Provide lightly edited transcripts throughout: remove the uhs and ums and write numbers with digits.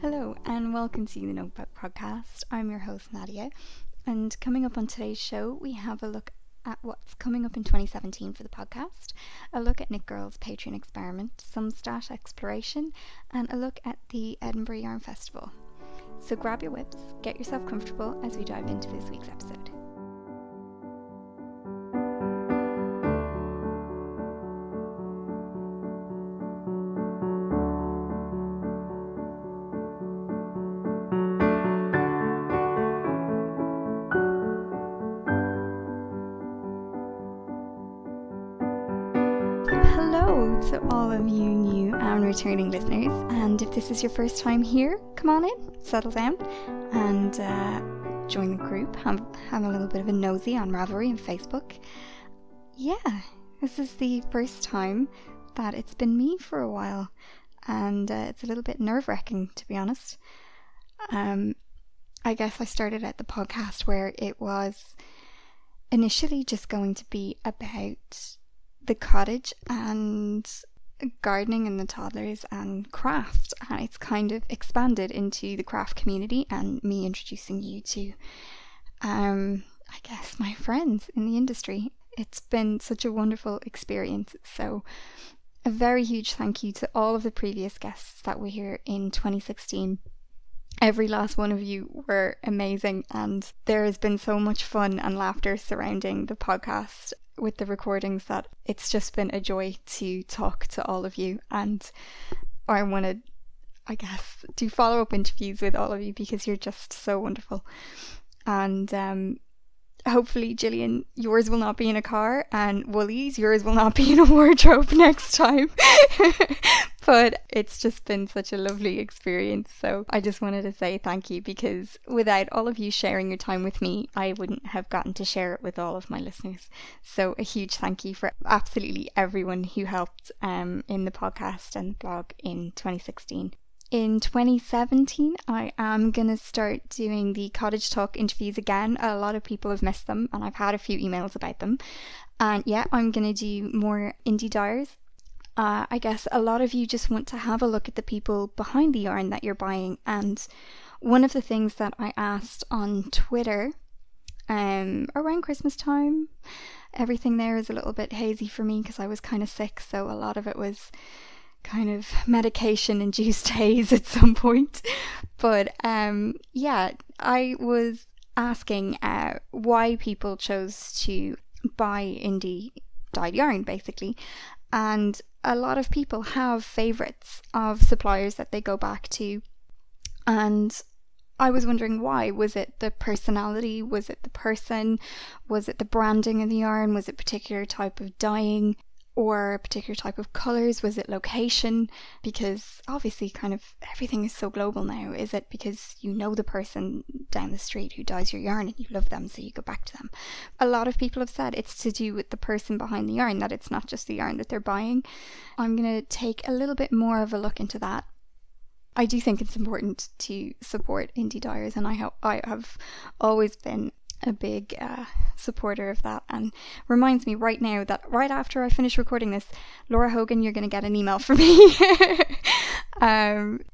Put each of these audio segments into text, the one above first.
Hello and welcome to the Notebook Podcast. I'm your host Nadia, and coming up on today's show we have a look at what's coming up in 2017 for the podcast, a look at Knitgrrl's Patreon experiment, some stat exploration, and a look at the Edinburgh Yarn Festival. So grab your whips, get yourself comfortable as we dive into this week's episode. Hello to all of you new and returning listeners, and if this is your first time here, come on in, settle down and join the group, have a little bit of a nosy on Ravelry and Facebook. Yeah, this is the first time that it's been me for a while, and it's a little bit nerve-wracking, to be honest. I guess I started at the podcast where it was initially just going to be about the cottage and gardening and the toddlers and craft, and it's kind of expanded into the craft community and me introducing you to I guess my friends in the industry. It's been such a wonderful experience, so a very huge thank you to all of the previous guests that were here in 2016. Every last one of you were amazing, and there has been so much fun and laughter surrounding the podcast with the recordings that it's just been a joy to talk to all of you, and I want to, I guess, do follow-up interviews with all of you because you're just so wonderful. And hopefully, Gillian, yours will not be in a car, and Woolies, yours will not be in a wardrobe next time. But it's just been such a lovely experience, so I just wanted to say thank you, because without all of you sharing your time with me, I wouldn't have gotten to share it with all of my listeners. So a huge thank you for absolutely everyone who helped in the podcast and the blog in 2016. In 2017, I am going to start doing the Cottage Talk interviews again. A lot of people have missed them, and I've had a few emails about them. And yeah, I'm going to do more indie dyers. I guess a lot of you just want to have a look at the people behind the yarn that you're buying, and one of the things that I asked on Twitter around Christmas time, everything there is a little bit hazy for me because I was kind of sick, so a lot of it was kind of medication induced haze at some point. But yeah, I was asking why people chose to buy indie dyed yarn, basically, and a lot of people have favourites of suppliers that they go back to, and I was wondering why. Was it the personality? Was it the person? Was it the branding of the yarn? Was it a particular type of dyeing or a particular type of colours? Was it location? Because obviously kind of everything is so global now. Is it because you know the person down the street who dyes your yarn and you love them, so you go back to them? A lot of people have said it's to do with the person behind the yarn, that it's not just the yarn that they're buying. I'm going to take a little bit more of a look into that. I do think it's important to support indie dyers, and I have always been a big supporter of that, and reminds me right now that right after I finish recording this, Laura Hogan, you're going to get an email from me.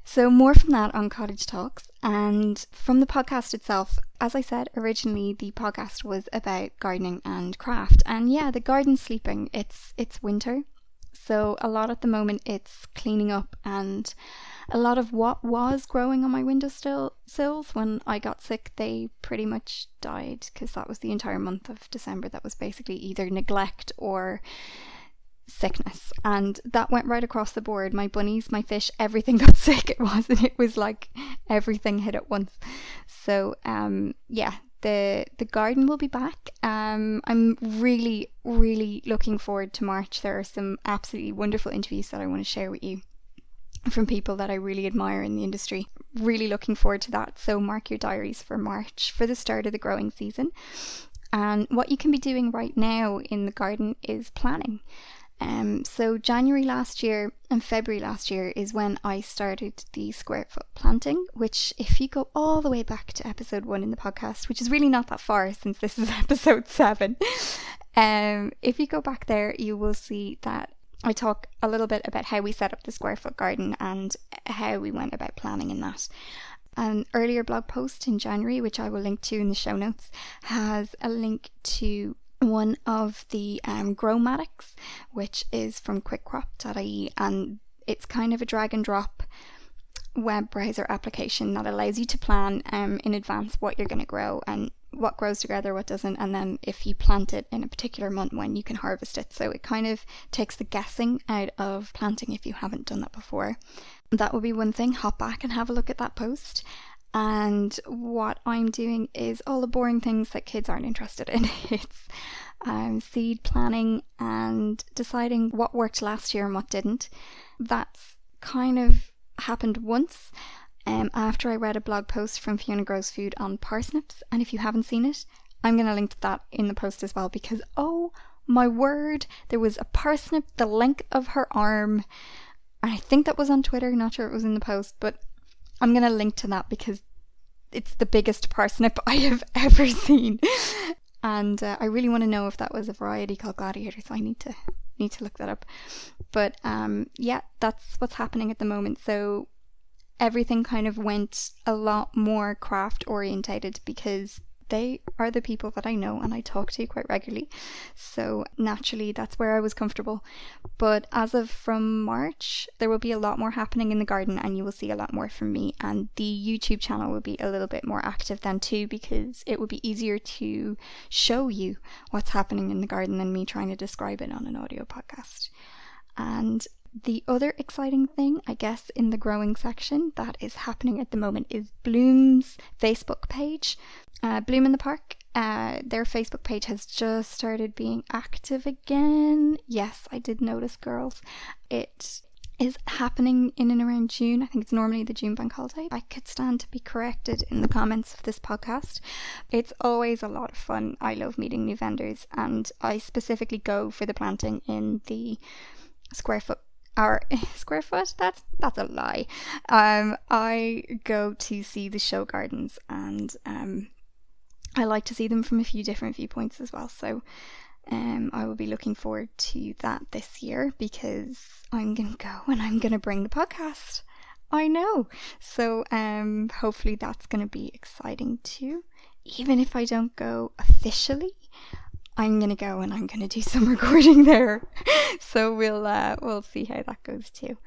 So more from that on Cottage Talks. And from the podcast itself, as I said originally, the podcast was about gardening and craft, and yeah, the garden's sleeping. It's winter, so a lot at the moment it's cleaning up, and a lot of what was growing on my windowsills when I got sick, they pretty much died, because that was the entire month of December. That was basically either neglect or sickness, and that went right across the board. My bunnies, my fish, everything got sick. It was like everything hit at once. So yeah, the garden will be back. I'm really looking forward to March. There are some absolutely wonderful interviews that I want to share with you from people that I really admire in the industry. Really looking forward to that. So mark your diaries for March, for the start of the growing season. And what you can be doing right now in the garden is planning. So January last year and February last year is when I started the square foot planting, which if you go all the way back to episode 1 in the podcast, which is really not that far since this is episode 7, if you go back there, you will see that I talk a little bit about how we set up the square foot garden and how we went about planning in that. An earlier blog post in January, which I will link to in the show notes, has a link to one of the Growmatics, which is from quickcrop.ie, and it's kind of a drag and drop web browser application that allows you to plan in advance what you're going to grow and what grows together, what doesn't, and then if you plant it in a particular month when you can harvest it. So it kind of takes the guessing out of planting if you haven't done that before. That would be one thing. Hop back and have a look at that post. And what I'm doing is all the boring things that kids aren't interested in. It's seed planning and deciding what worked last year and what didn't. That's kind of happened once after I read a blog post from Fiona Grows Food on parsnips, and if you haven't seen it, I'm going to link to that in the post as well, because oh my word, there was a parsnip the length of her arm, and I think that was on Twitter, not sure it was in the post, but I'm going to link to that because it's the biggest parsnip I have ever seen. And I really want to know if that was a variety called Gladiator, so I need to look that up. But yeah, that's what's happening at the moment. So everything kind of went a lot more craft orientated because they are the people that I know and I talk to quite regularly. So naturally that's where I was comfortable. But as of from March, there will be a lot more happening in the garden and you will see a lot more from me, and the YouTube channel will be a little bit more active then too, because it will be easier to show you what's happening in the garden than me trying to describe it on an audio podcast. And the other exciting thing, I guess, in the growing section that is happening at the moment is Bloom's Facebook page. Bloom in the Park, their Facebook page has just started being active again. Yes, I did notice, girls. It is happening in and around June. I think it's normally the June bank holiday. I could stand to be corrected in the comments of this podcast. It's always a lot of fun. I love meeting new vendors, and I specifically go for the planting in the square foot. That's a lie. I go to see the show gardens, and I like to see them from a few different viewpoints as well. So I will be looking forward to that this year because I'm gonna go and I'm gonna bring the podcast. I know. So hopefully that's gonna be exciting too. Even if I don't go officially, I'm gonna go and I'm gonna do some recording there. So we'll see how that goes too.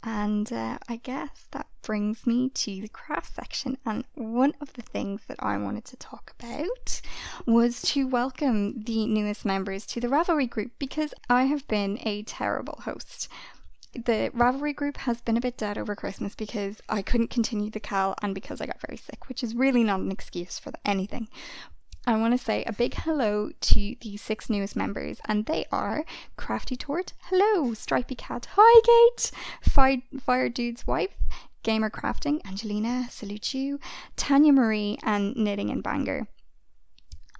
And I guess that brings me to the craft section, and one of the things that I wanted to talk about was to welcome the newest members to the Ravelry group, because I have been a terrible host. The Ravelry group has been a bit dead over Christmas because I couldn't continue the CAL and because I got very sick, which is really not an excuse for anything. I want to say a big hello to the 6 newest members, and they are Crafty Tort, hello, Stripey Cat, hi Gate, Fire Dude's Wife, Gamer Crafting, Angelina, salute you, Tanya Marie, and Knitting and Banger.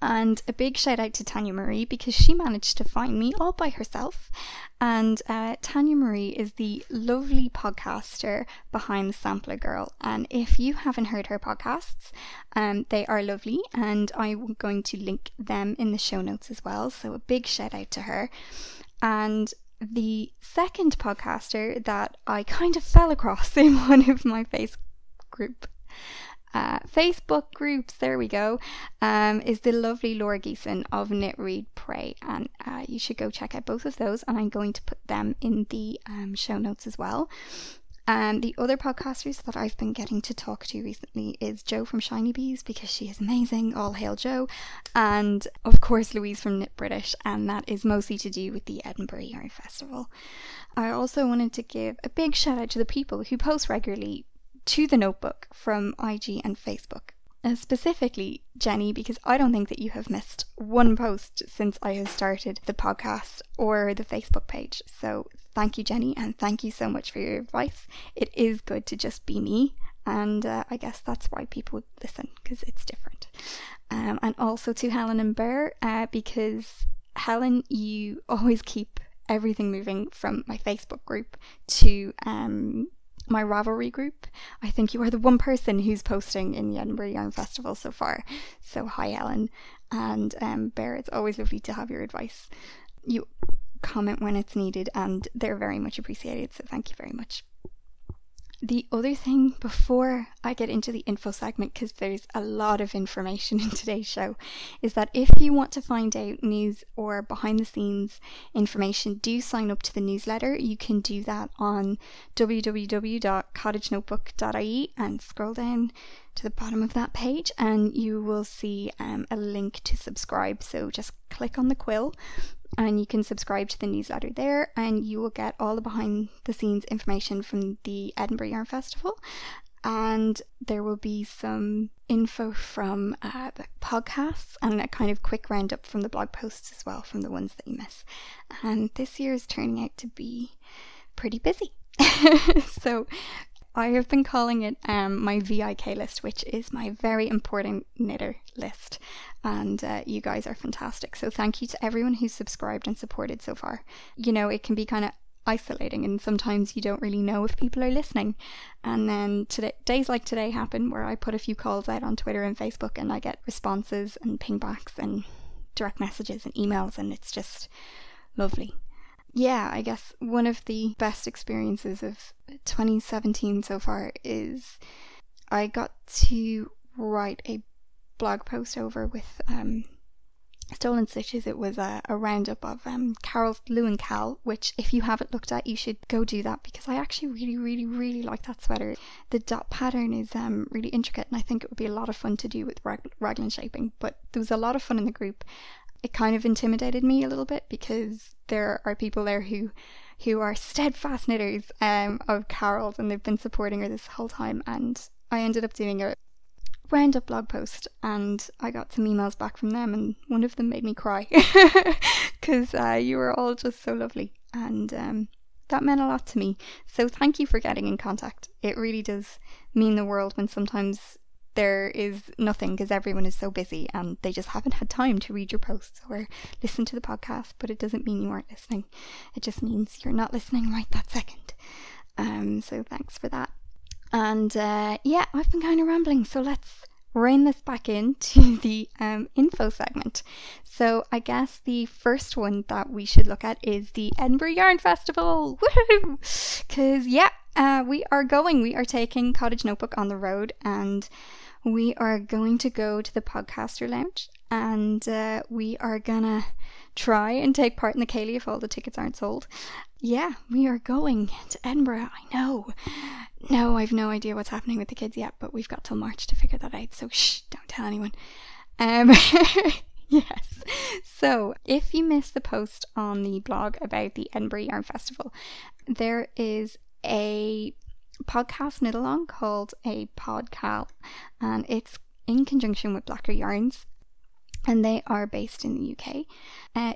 And a big shout out to Tanya Marie because she managed to find me all by herself. And Tanya Marie is the lovely podcaster behind the Sampler Girl. And if you haven't heard her podcasts, they are lovely, and I'm going to link them in the show notes as well. So a big shout out to her. And the second podcaster that I kind of fell across in one of my Facebook groups, there we go, is the lovely Laura Geeson of Knit, Read, Pray, and you should go check out both of those, and I'm going to put them in the show notes as well. The other podcasters that I've been getting to talk to recently is Jo from Shiny Bees, because she is amazing, all hail Jo, and of course Louise from Knit British, and that is mostly to do with the Edinburgh Yarn Festival. I also wanted to give a big shout out to the people who post regularly to the notebook from IG and Facebook. Specifically Jenny, because I don't think that you have missed one post since I have started the podcast or the Facebook page. So thank you, Jenny, and thank you so much for your advice. It is good to just be me, and I guess that's why people listen, because it's different. And also to Helen and Bear, because Helen, you always keep everything moving from my Facebook group to my Ravelry group. I think you are the one person who's posting in the Edinburgh Yarn Festival so far. So hi Ellen, and Bear, it's always lovely to have your advice. You comment when it's needed, and they're very much appreciated, so thank you very much. The other thing before I get into the info segment, because there's a lot of information in today's show, is that if you want to find out news or behind the scenes information, do sign up to the newsletter. You can do that on www.cottagenotebook.ie and scroll down to the bottom of that page and you will see a link to subscribe. So just click on the quill and you can subscribe to the newsletter there, and you will get all the behind the scenes information from the Edinburgh Yarn Festival, and there will be some info from the podcasts and a kind of quick roundup from the blog posts as well, from the ones that you miss. And this year is turning out to be pretty busy. So I have been calling it my VIK list, which is my very important knitter list, and you guys are fantastic, so thank you to everyone who's subscribed and supported so far. You know, it can be kind of isolating and sometimes you don't really know if people are listening, and then days like today happen where I put a few calls out on Twitter and Facebook and I get responses and pingbacks and direct messages and emails, and it's just lovely. Yeah, I guess one of the best experiences of 2017 so far is I got to write a blog post over with Stolen Stitches. It was a roundup of Carol's Lou and Cal, which if you haven't looked at, you should go do that, because I actually really like that sweater. The dot pattern is really intricate, and I think it would be a lot of fun to do with raglan shaping, but there was a lot of fun in the group. It kind of intimidated me a little bit because there are people there who are steadfast knitters of Carol's, and they've been supporting her this whole time, and I ended up doing a roundup blog post and I got some emails back from them, and one of them made me cry because you were all just so lovely, and that meant a lot to me. So thank you for getting in contact. It really does mean the world when sometimes there is nothing because everyone is so busy and they just haven't had time to read your posts or listen to the podcast, but it doesn't mean you aren't listening. It just means you're not listening right that second. So thanks for that. And yeah, I've been kind of rambling, so let's rein this back into the info segment. So I guess the first one that we should look at is the Edinburgh Yarn Festival. Woohoo! Because yeah, we are taking Cottage Notebook on the road, and we are going to go to the Podcaster Lounge, and we are gonna try and take part in the Ceilidh if all the tickets aren't sold. Yeah, we are going to Edinburgh. I know. No, I've no idea what's happening with the kids yet, but we've got till March to figure that out, so shh, don't tell anyone. Yes. So if you missed the post on the blog about the Edinburgh Yarn Festival, there is a podcast knit-along called a podcast, and it's in conjunction with Blacker Yarns, and they are based in the UK.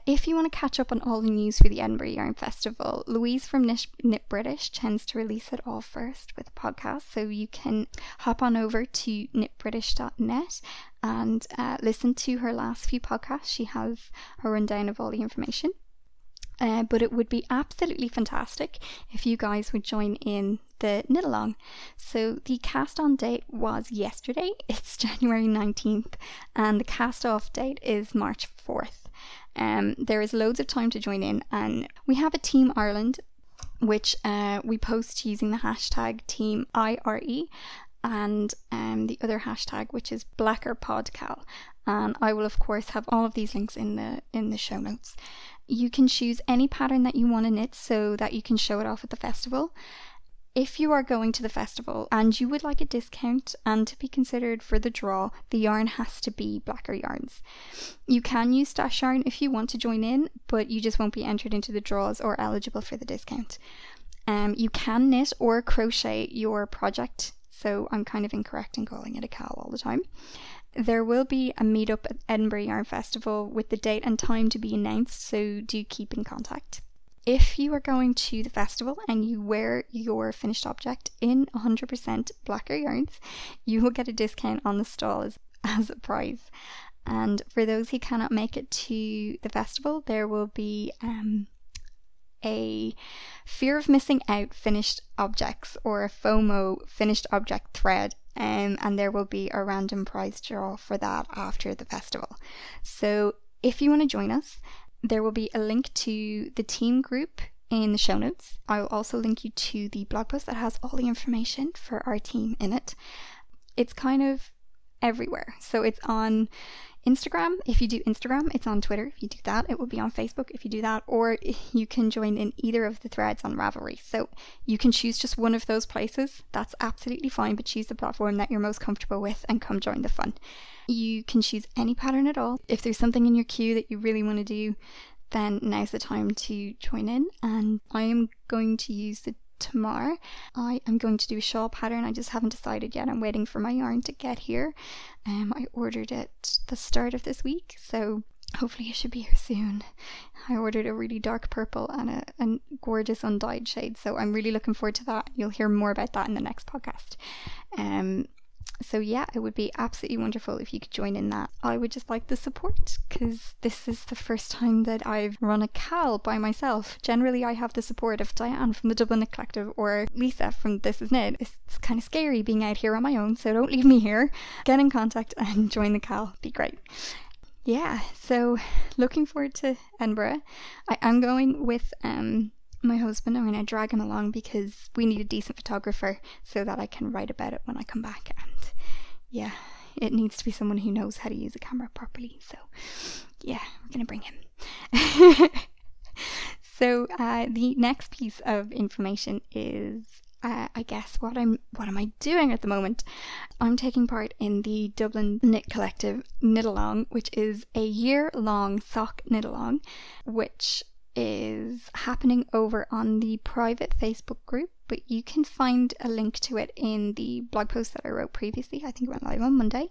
If you want to catch up on all the news for the Edinburgh Yarn Festival, Louise from Knit British tends to release it all first with a podcast, so you can hop on over to knitbritish.net and listen to her last few podcasts. She has a rundown of all the information. But it would be absolutely fantastic if you guys would join in the knit-along. So the cast-on date was yesterday. It's January 19th, and the cast-off date is March 4th. There is loads of time to join in, and we have a Team Ireland, which we post using the hashtag Team IRE, and the other hashtag, which is BlackerPodcal. And I will of course have all of these links in the show notes. You can choose any pattern that you want to knit so that you can show it off at the festival. If you are going to the festival and you would like a discount and to be considered for the draw, the yarn has to be Blacker yarns. You can use stash yarn if you want to join in, but you just won't be entered into the draws or eligible for the discount. You can knit or crochet your project, so I'm kind of incorrect in calling it a cowl all the time. There will be a meetup at Edinburgh Yarn Festival with the date and time to be announced, so do keep in contact. If you are going to the festival and you wear your finished object in 100% Blacker yarns, you will get a discount on the stall as a prize. And for those who cannot make it to the festival, there will be a fear of missing out finished objects, or a FOMO finished object thread, and there will be a random prize draw for that after the festival. So if you want to join us, There will be a link to the team group in the show notes. I'll also link you to the blog post that has all the information for our team in it. It's kind of everywhere. So it's on Instagram. If you do Instagram, it's on Twitter. If you do that, it will be on Facebook if you do that, or you can join in either of the threads on Ravelry. So you can choose just one of those places. That's absolutely fine, but choose the platform that you're most comfortable with and come join the fun. You can choose any pattern at all. If there's something in your queue that you really want to do, then now's the time to join in. And I am going to use the Tamar. I am going to do a shawl pattern. I just haven't decided yet. I'm waiting for my yarn to get here. I ordered it the start of this week, so hopefully it should be here soon. I ordered a really dark purple and a gorgeous undyed shade, so I'm really looking forward to that. You'll hear more about that in the next podcast. So yeah, it would be absolutely wonderful if you could join in that. I would just like the support, because this is the first time that I've run a CAL by myself. Generally I have the support of Diane from the Dublin Knit Collective or Lisa from This Is Knit. It's kind of scary being out here on my own, so don't leave me here. Get in contact and join the CAL. It'd be great. Yeah, so looking forward to Edinburgh. I am going with my husband. I'm going to drag him along because we need a decent photographer so that I can write about it when I come back. And yeah, it needs to be someone who knows how to use a camera properly. So yeah, we're going to bring him. So the next piece of information is I guess what am I doing at the moment? I'm taking part in the Dublin Knit Collective Knit-along, which is a year-long sock knit-along, which is happening over on the private Facebook group, but you can find a link to it in the blog post that I wrote previously. I think it went live on Monday.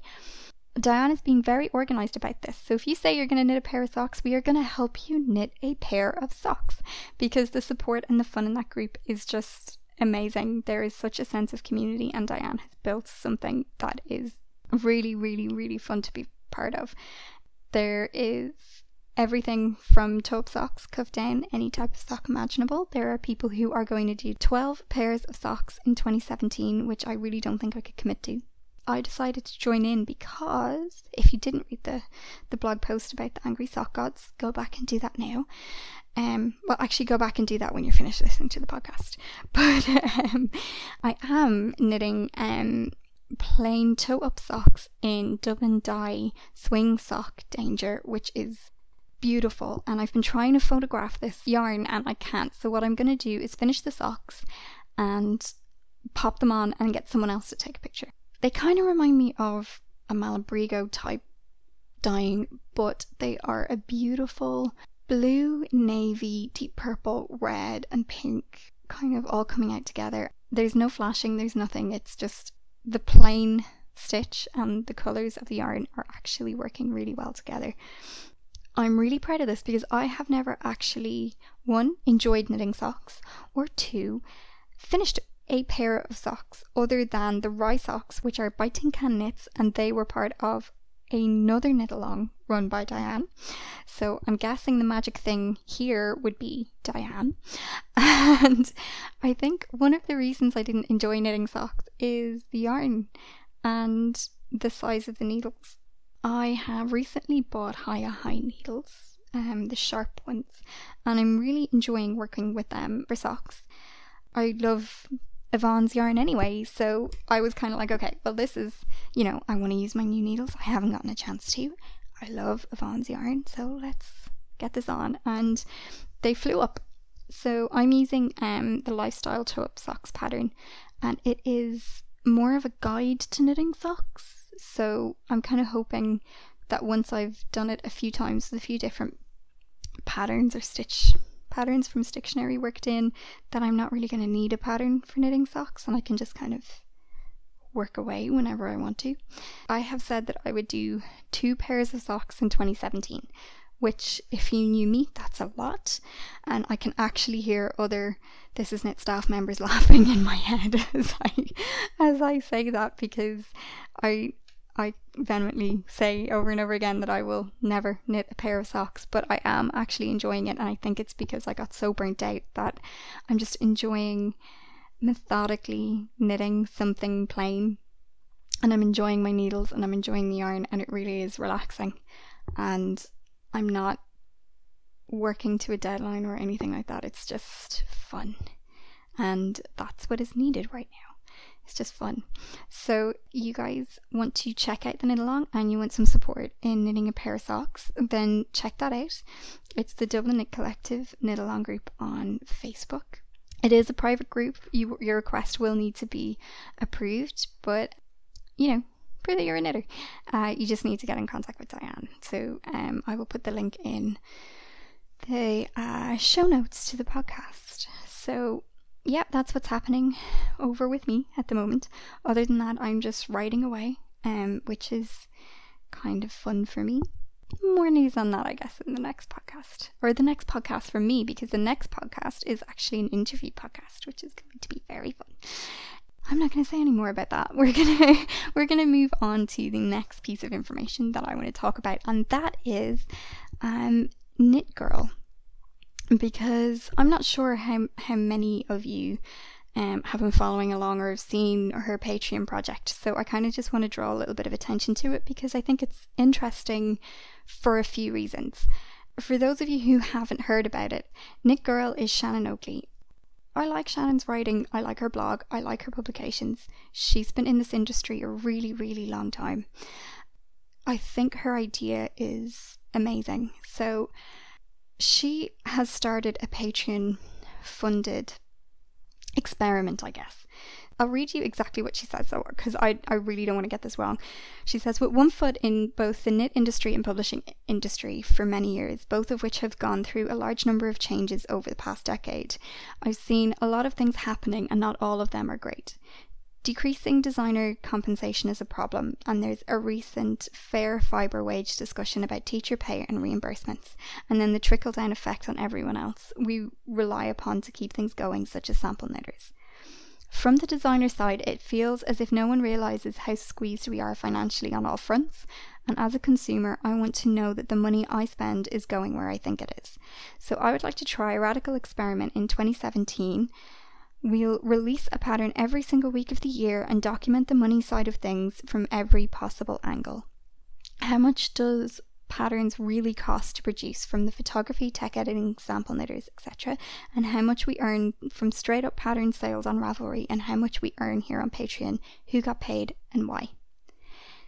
Diane is being very organised about this, so if you say you're going to knit a pair of socks, we are going to help you knit a pair of socks, because the support and the fun in that group is just amazing. There is such a sense of community, and Diane has built something that is really, really, really fun to be part of. There is everything from toe-up socks, cuff down, any type of sock imaginable. There are people who are going to do 12 pairs of socks in 2017, which I really don't think I could commit to. I decided to join in because if you didn't read the blog post about the angry sock gods, go back and do that now. Well, actually go back and do that when you're finished listening to the podcast. But I am knitting plain toe-up socks in Dublin Dye Swing Sock Danger, which is beautiful, and I've been trying to photograph this yarn and I can't. So what I'm going to do is finish the socks and pop them on and get someone else to take a picture. They kind of remind me of a Malabrigo type dyeing, but they are a beautiful blue, navy, deep purple, red and pink, kind of all coming out together. There's no flashing, there's nothing, it's just the plain stitch, and the colours of the yarn are actually working really well together. I'm really proud of this because I have never actually, 1, enjoyed knitting socks, or 2, finished a pair of socks other than the Rye socks, which are by Tin Can Knits, and they were part of another knit-along run by Diane. So I'm guessing the magic thing here would be Diane. And I think one of the reasons I didn't enjoy knitting socks is the yarn and the size of the needles. I have recently bought high needles, the sharp ones, and I'm really enjoying working with them for socks. I love Yvonne's yarn anyway, so I was kind of like, okay, well this is, you know, I want to use my new needles. I haven't gotten a chance to. I love Yvonne's yarn, so let's get this on. And they flew up. So I'm using the Lifestyle Toe-Up Socks pattern, and it is more of a guide to knitting socks. So I'm kind of hoping that once I've done it a few times with a few different patterns or stitch patterns from Stittionary worked in, that I'm not really going to need a pattern for knitting socks, and I can just kind of work away whenever I want to. I have said that I would do 2 pairs of socks in 2017, which if you knew me, that's a lot, and I can actually hear other This Is Knit staff members laughing in my head as I say that, because I vehemently say over and over again that I will never knit a pair of socks, but I am actually enjoying it, and I think it's because I got so burnt out that I'm just enjoying methodically knitting something plain, and I'm enjoying my needles and I'm enjoying the yarn, and it really is relaxing, and I'm not working to a deadline or anything like that. It's just fun, and that's what is needed right now. It's just fun. So you guys want to check out the Knit-along and you want some support in knitting a pair of socks, then check that out. It's the Dublin Knit Collective Knit-along group on Facebook. It is a private group. Your request will need to be approved, but prove that you're a knitter. You just need to get in contact with Diane. So I will put the link in the show notes to the podcast. So yeah, that's what's happening over with me at the moment. Other than that, I'm just writing away, which is kind of fun for me. More news on that, I guess, in the next podcast. Or the next podcast for me, because the next podcast is actually an interview podcast, which is going to be very fun. I'm not going to say any more about that. We're gonna move on to the next piece of information that I want to talk about, and that is Knitgrrl. Because I'm not sure how many of you have been following along or have seen her Patreon project, so I kind of just want to draw a little bit of attention to it because I think it's interesting for a few reasons. For those of you who haven't heard about it, Knitgrrl is Shannon Oakley. I like Shannon's writing, I like her blog, I like her publications. She's been in this industry a really, really long time. I think her idea is amazing. So she has started a Patreon funded experiment, I guess. I'll read you exactly what she says though, because I really don't want to get this wrong. She says, with one foot in both the knit industry and publishing industry for many years, both of which have gone through a large number of changes over the past decade, I've seen a lot of things happening and not all of them are great. Decreasing designer compensation is a problem, and there's a recent fair fibre wage discussion about teacher pay and reimbursements, and then the trickle-down effect on everyone else we rely upon to keep things going, such as sample knitters. From the designer side, it feels as if no one realises how squeezed we are financially on all fronts, and as a consumer, I want to know that the money I spend is going where I think it is. So I would like to try a radical experiment in 2017. We'll release a pattern every single week of the year and document the money side of things from every possible angle. How much does patterns really cost to produce, from the photography, tech editing, sample knitters, etc., and how much we earn from straight up pattern sales on Ravelry, and how much we earn here on Patreon, who got paid and why.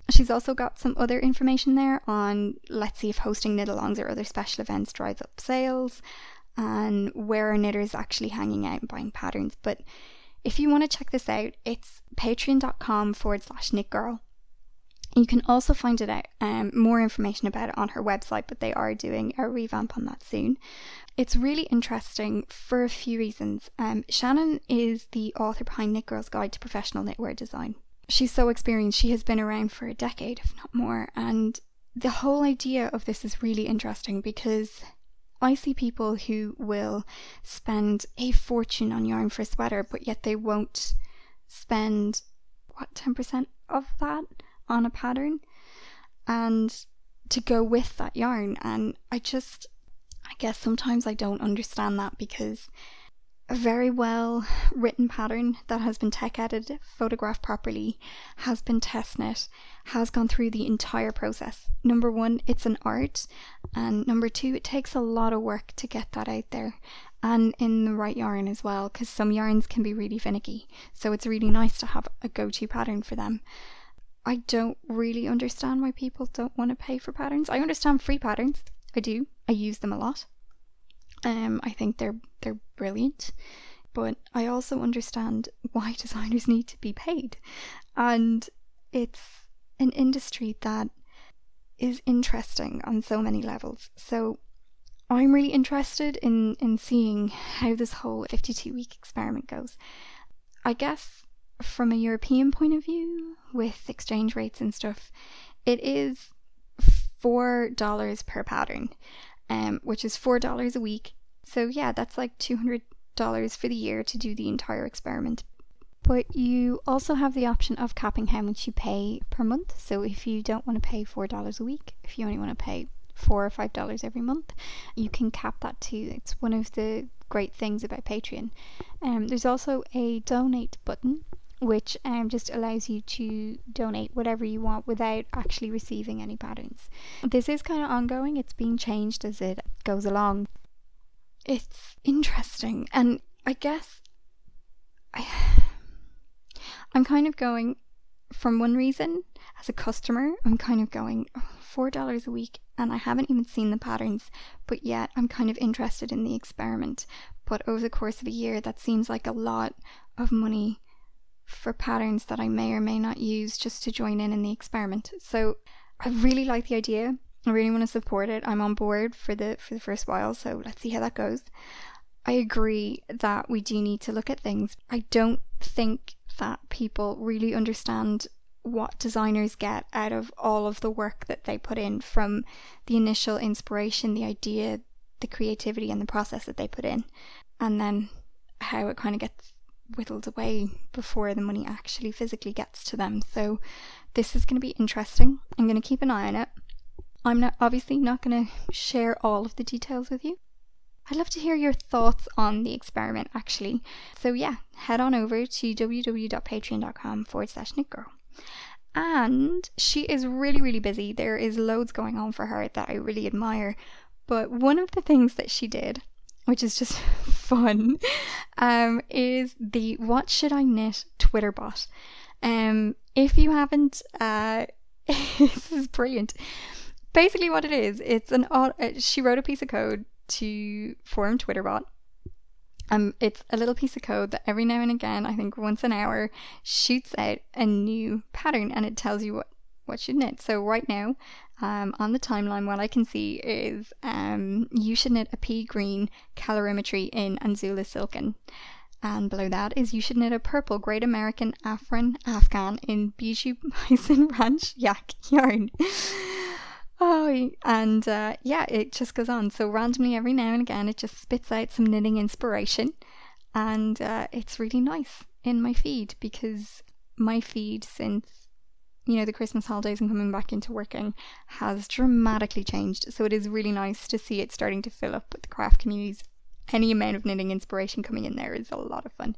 She's also got some other information there on, let's see if hosting knit-alongs or other special events drives up sales, and where are knitters actually hanging out and buying patterns. But if you want to check this out, it's patreon.com/Knitgrrl. You can also find it out, more information about it on her website, but they are doing a revamp on that soon. It's really interesting for a few reasons. Shannon is the author behind Knitgrrl's Guide to Professional Knitwear Design. She's so experienced, she has been around for a decade, if not more, and the whole idea of this is really interesting because I see people who will spend a fortune on yarn for a sweater, but yet they won't spend, 10% of that on a pattern and to go with that yarn. And I guess sometimes I don't understand that, because a very well written pattern that has been tech edited, photographed properly, has been test knit, has gone through the entire process. Number one, it's an art, and number two, it takes a lot of work to get that out there, and in the right yarn as well, because some yarns can be really finicky, so it's really nice to have a go-to pattern for them. I don't really understand why people don't want to pay for patterns. I understand free patterns, I do, I use them a lot. I think they're brilliant, but I also understand why designers need to be paid, and it's an industry that is interesting on so many levels. So I'm really interested in seeing how this whole 52-week experiment goes. I guess from a European point of view, with exchange rates and stuff, it is $4 per pattern, which is $4 a week. So yeah, that's like $200 for the year to do the entire experiment. But you also have the option of capping how much you pay per month. So if you don't want to pay $4 a week, if you only want to pay $4 or $5 every month, you can cap that too. It's one of the great things about Patreon. There's also a donate button, which just allows you to donate whatever you want without actually receiving any patterns. This is kind of ongoing, it's being changed as it goes along. it's interesting, and I guess I'm kind of going, from one reason, as a customer, I'm kind of going, oh, $4 a week, and I haven't even seen the patterns, but yet I'm kind of interested in the experiment. But over the course of a year, that seems like a lot of money for patterns that I may or may not use just to join in the experiment. So I really like the idea. I really want to support it. I'm on board for the first while, so let's see how that goes. I agree that we do need to look at things. I don't think that people really understand what designers get out of all of the work that they put in, from the initial inspiration, the idea, the creativity, and the process that they put in, and then how it kind of gets whittled away before the money actually physically gets to them. So this is going to be interesting. I'm going to keep an eye on it. I'm obviously not going to share all of the details with you. I'd love to hear your thoughts on the experiment, actually. So yeah, head on over to www.patreon.com/Knitgrrl. And she is really, really busy. There is loads going on for her that I really admire. But one of the things that she did, which is just fun, is the What Should I Knit Twitter bot. If you haven't, this is brilliant. Basically what it is, she wrote a piece of code to form Twitter bot. It's a little piece of code that every now and again, I think once an hour, shoots out a new pattern, and it tells you what you knit. So right now, on the timeline, what I can see is you should knit a pea green calorimetry in Anzula Silken. And below that is you should knit a purple Great American Afghan in Bijou Bison Ranch Yak yarn. Oh, and yeah, it just goes on. So randomly every now and again it just spits out some knitting inspiration, and it's really nice in my feed, because my feed, since the Christmas holidays and coming back into working, has dramatically changed. So it is really nice to see it starting to fill up with the craft communities. Any amount of knitting inspiration coming in there is a lot of fun.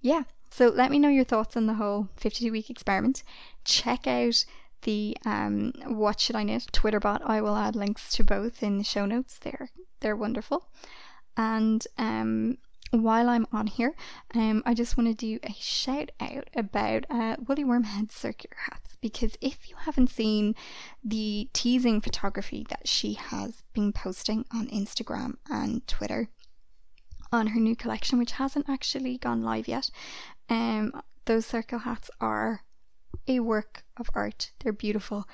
Yeah, so let me know your thoughts on the whole 52-week experiment. Check out the What Should I Knit Twitter bot. I will add links to both in the show notes. They're wonderful. And while I'm on here, I just want to do a shout out about Woolly Wormhead circular hats, because if you haven't seen the teasing photography that she has been posting on Instagram and Twitter on her new collection, which hasn't actually gone live yet, those circle hats are a work of art. They're beautiful,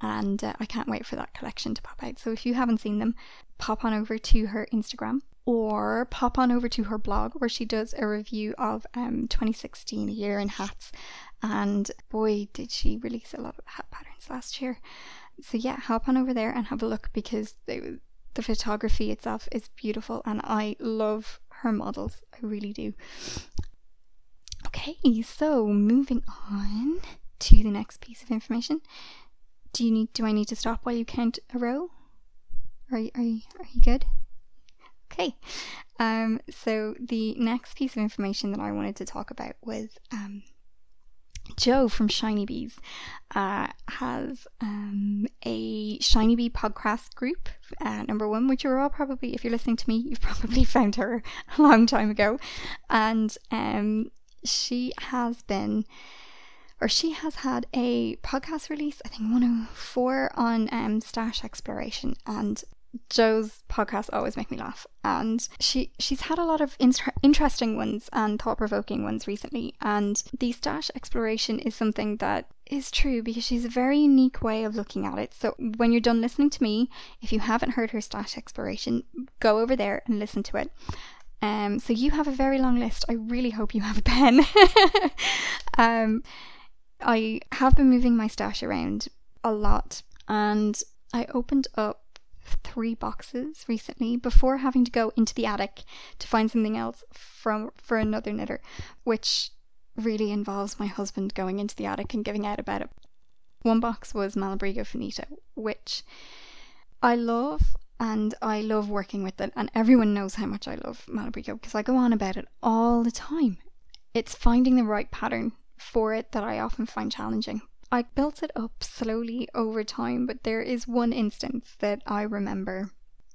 and I can't wait for that collection to pop out. So if you haven't seen them, pop on over to her Instagram, or pop on over to her blog, where she does a review of 2016, a year in hats, and boy did she release a lot of hat patterns last year. So yeah, hop on over there and have a look, because the photography itself is beautiful, and I love her models. I really do. Okay, so moving on to the next piece of information. Do I need to stop while you count a row? Are you good? Okay. So the next piece of information that I wanted to talk about was Jo from Shiny Bees has a Shiny Bee podcast group, number one, which you're all probably, if you're listening to me, you've probably found her a long time ago, and she has had a podcast release, I think 104, on stash exploration, and Jo's podcasts always make me laugh, and she's had a lot of interesting ones and thought-provoking ones recently, and the stash exploration is something that is true because she's a very unique way of looking at it. So when you're done listening to me, if you haven't heard her stash exploration, go over there and listen to it. So you have a very long list. I really hope you have a pen. I have been moving my stash around a lot, and I opened up 3 boxes recently before having to go into the attic to find something else for another knitter, which really involves my husband going into the attic and giving out about it. One box was Malabrigo Finito, which I love, and I love working with it, and everyone knows how much I love Malabrigo because I go on about it all the time. It's finding the right pattern for it that I often find challenging. I built it up slowly over time, but there is one instance that I remember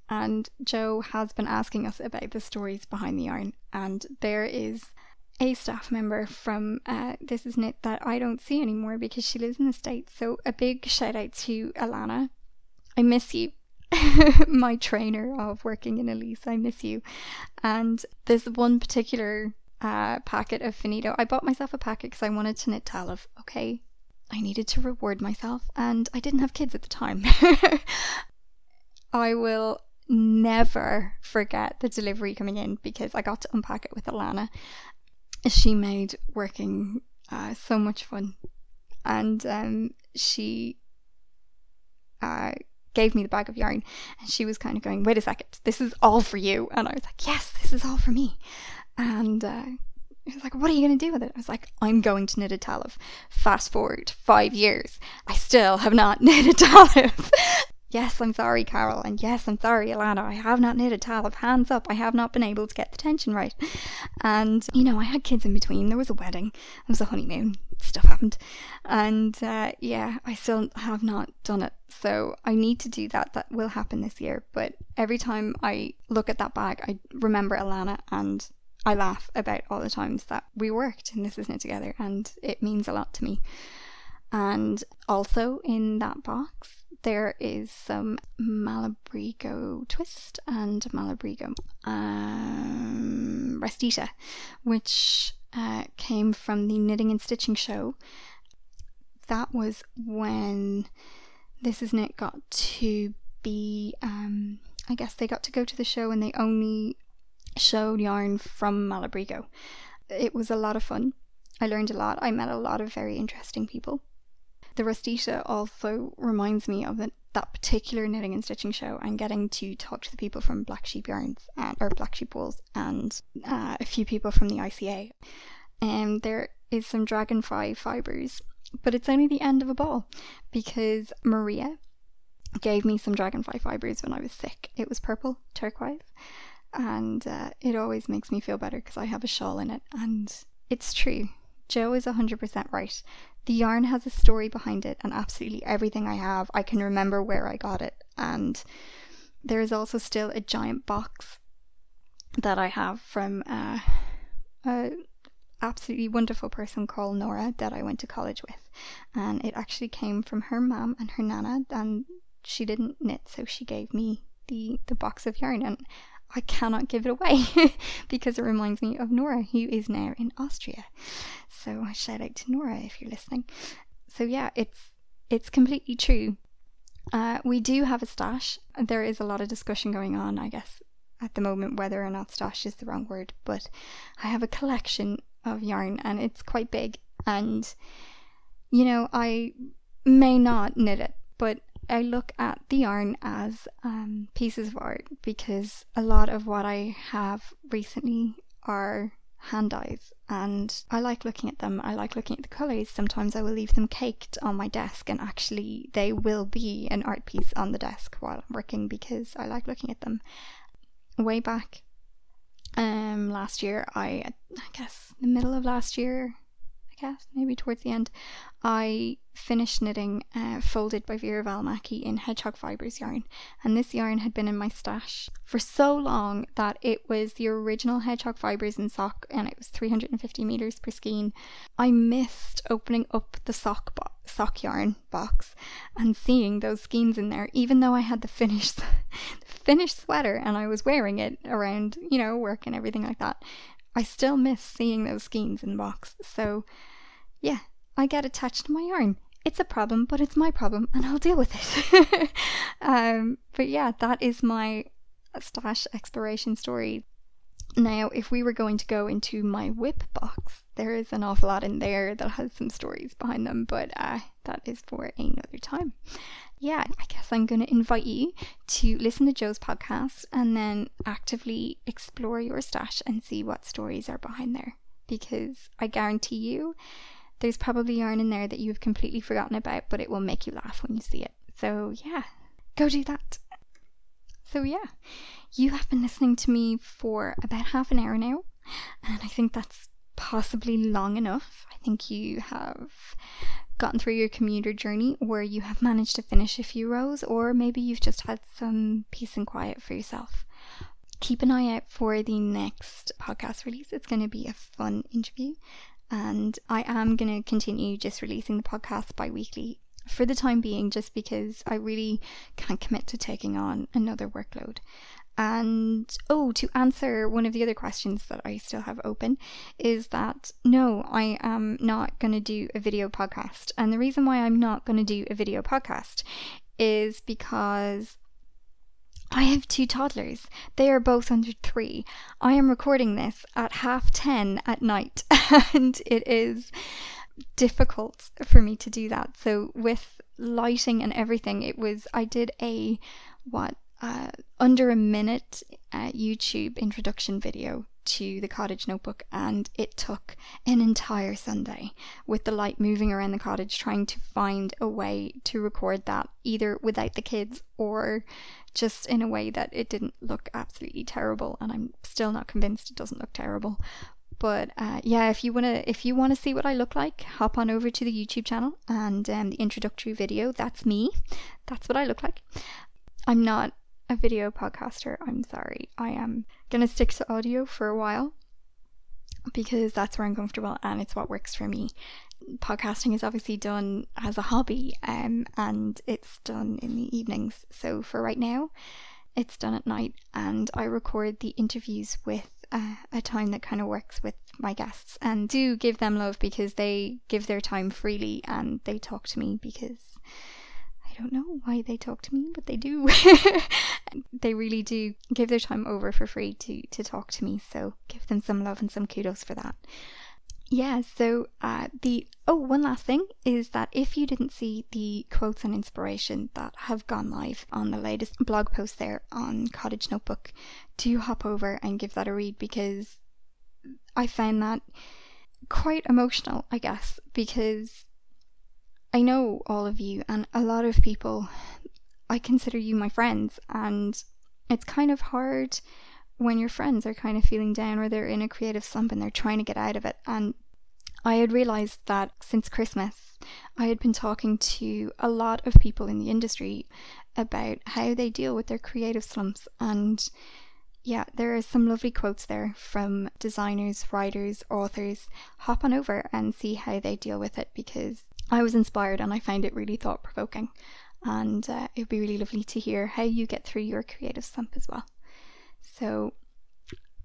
and Jo has been asking us about the stories behind the yarn, and there is a staff member from This Is Knit that I don't see anymore because she lives in the States. So a big shout out to Alana. I miss you. My trainer of working in Elise, I miss you. And there's one particular packet of finito. I bought myself a packet because I wanted to knit Talif, okay? I needed to reward myself, and I didn't have kids at the time. I will never forget the delivery coming in because I got to unpack it with Alana. She made working so much fun, and she gave me the bag of yarn, and she was kind of going, wait a second, this is all for you. And I was like, yes, this is all for me. And he was like, what are you going to do with it? I was like, I'm going to knit a Talif. Fast forward 5 years, I still have not knit a Talif. Yes, I'm sorry, Carol, and yes, I'm sorry, Alana, I have not knit a Talif. Hands up, I have not been able to get the tension right. And, you know, I had kids in between. There was a wedding, there was a honeymoon, stuff happened. And yeah, I still have not done it. So I need to do that. That will happen this year. But every time I look at that bag, I remember Alana, and I laugh about all the times that we worked in This Is Knit together, and it means a lot to me. And also in that box, there is some Malabrigo twist and Malabrigo Restita, which came from the Knitting and Stitching show. That was when This Is Knit got to be, I guess they got to go to the show and they only showed yarn from Malabrigo. It was a lot of fun. I learned a lot. I met a lot of very interesting people. The Restita also reminds me of that particular Knitting and Stitching show, and getting to talk to the people from Black Sheep Yarns, or Black Sheep Wools, and a few people from the ICA. There is some dragonfly fibres, but it's only the end of a ball, because Maria gave me some dragonfly fibres when I was sick. It was purple, turquoise, and it always makes me feel better because I have a shawl in it, and it's true. Jo is 100% right. The yarn has a story behind it, and absolutely everything I have, I can remember where I got it. And there is also still a giant box that I have from a absolutely wonderful person called Nora that I went to college with. And it actually came from her mum and her nana, and she didn't knit, so she gave me the box of yarn, and I cannot give it away because it reminds me of Nora, who is now in Austria. So shout out to Nora if you're listening. So yeah, it's completely true. We do have a stash. There is a lot of discussion going on, I guess, at the moment, whether or not stash is the wrong word, but I have a collection of yarn, and it's quite big. And, you know, I may not knit it, but I look at the yarn as pieces of art, because a lot of what I have recently are hand dyes, and I like looking at them. I like looking at the colours. Sometimes I will leave them caked on my desk, and actually they will be an art piece on the desk while I'm working because I like looking at them. Way back last year, I guess the middle of last year, maybe towards the end, I finished knitting Folded by Vera Valmaki in Hedgehog Fibres yarn, and this yarn had been in my stash for so long that it was the original Hedgehog Fibres in sock, and it was 350 meters per skein. I missed opening up the sock yarn box and seeing those skeins in there, even though I had the finished sweater and I was wearing it around, you know, work and everything like that. I still miss seeing those skeins in the box. So yeah, I get attached to my yarn. It's a problem, but it's my problem, and I'll deal with it. But yeah, that is my stash exploration story. Now, if we were going to go into my whip box, there is an awful lot in there that has some stories behind them, but that is for another time. Yeah, I guess I'm going to invite you to listen to Jo's podcast and then actively explore your stash and see what stories are behind there, because I guarantee you there's probably yarn in there that you've completely forgotten about, but it will make you laugh when you see it. So yeah, go do that. So yeah, you have been listening to me for about half an hour now, and I think that's possibly long enough. I think you have gotten through your commuter journey, or you have managed to finish a few rows, or maybe you've just had some peace and quiet for yourself. Keep an eye out for the next podcast release. It's going to be a fun interview, and I am going to continue just releasing the podcast bi-weekly for the time being, just because I really can't commit to taking on another workload. And to answer one of the other questions that I still have open, is that no, I am not going to do a video podcast. And the reason why I'm not going to do a video podcast is because I have 2 toddlers. They are both under 3. I am recording this at 10:30 at night, and it is difficult for me to do that. So with lighting and everything, I did a under a minute YouTube introduction video to the Cottage notebook, and it took an entire Sunday with the light moving around the cottage trying to find a way to record that, either without the kids or just in a way that it didn't look absolutely terrible. And I'm still not convinced it doesn't look terrible. But if you wanna see what I look like, hop on over to the YouTube channel, and the introductory video, that's me. That's what I look like. I'm not a video podcaster, I'm sorry. I am gonna stick to audio for a while because that's where I'm comfortable and it's what works for me. Podcasting is obviously done as a hobby, and it's done in the evenings. So for right now, it's done at night, and I record the interviews with a time that kind of works with my guests, and do give them love because they give their time freely and they talk to me, because I don't know why they talk to me, but they do. They really do give their time over for free to talk to me, so give them some love and some kudos for that. Yeah, so one last thing is that if you didn't see the quotes and inspiration that have gone live on the latest blog post there on Cottage Notebook, do hop over and give that a read, because I found that quite emotional, I guess, because I know all of you, and a lot of people, I consider you my friends, and it's kind of hard when your friends are kind of feeling down, or they're in a creative slump and they're trying to get out of it. And I had realised that since Christmas, I had been talking to a lot of people in the industry about how they deal with their creative slumps. And yeah, there are some lovely quotes there from designers, writers, authors. Hop on over and see how they deal with it, because I was inspired and I found it really thought-provoking. And it would be really lovely to hear how you get through your creative slump as well. So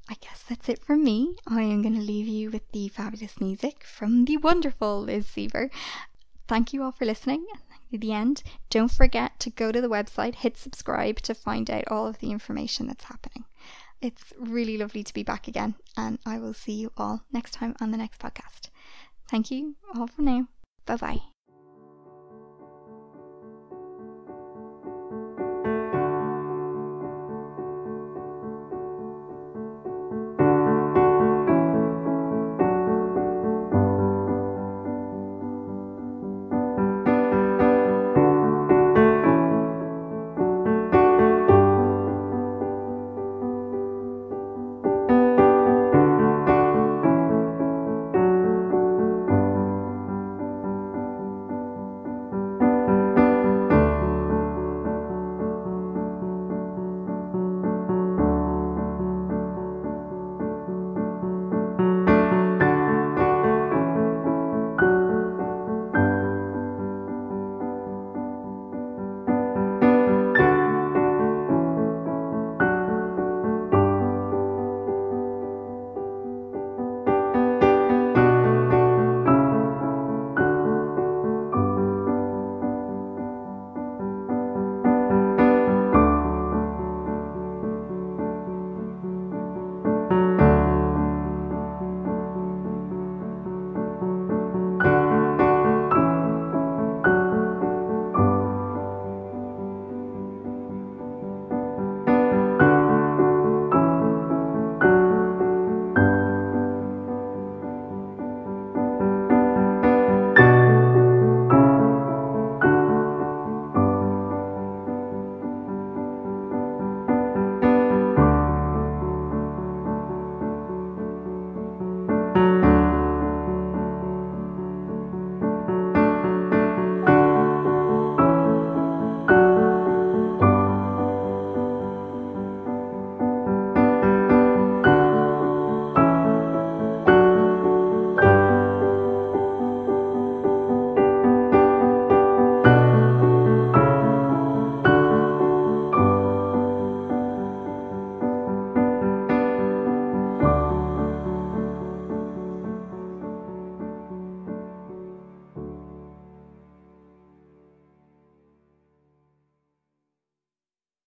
I guess that's it from me. I am going to leave you with the fabulous music from the wonderful Liz Seaver. Thank you all for listening to the end. Don't forget to go to the website, hit subscribe to find out all of the information that's happening. It's really lovely to be back again, and I will see you all next time on the next podcast. Thank you all for now. Bye bye.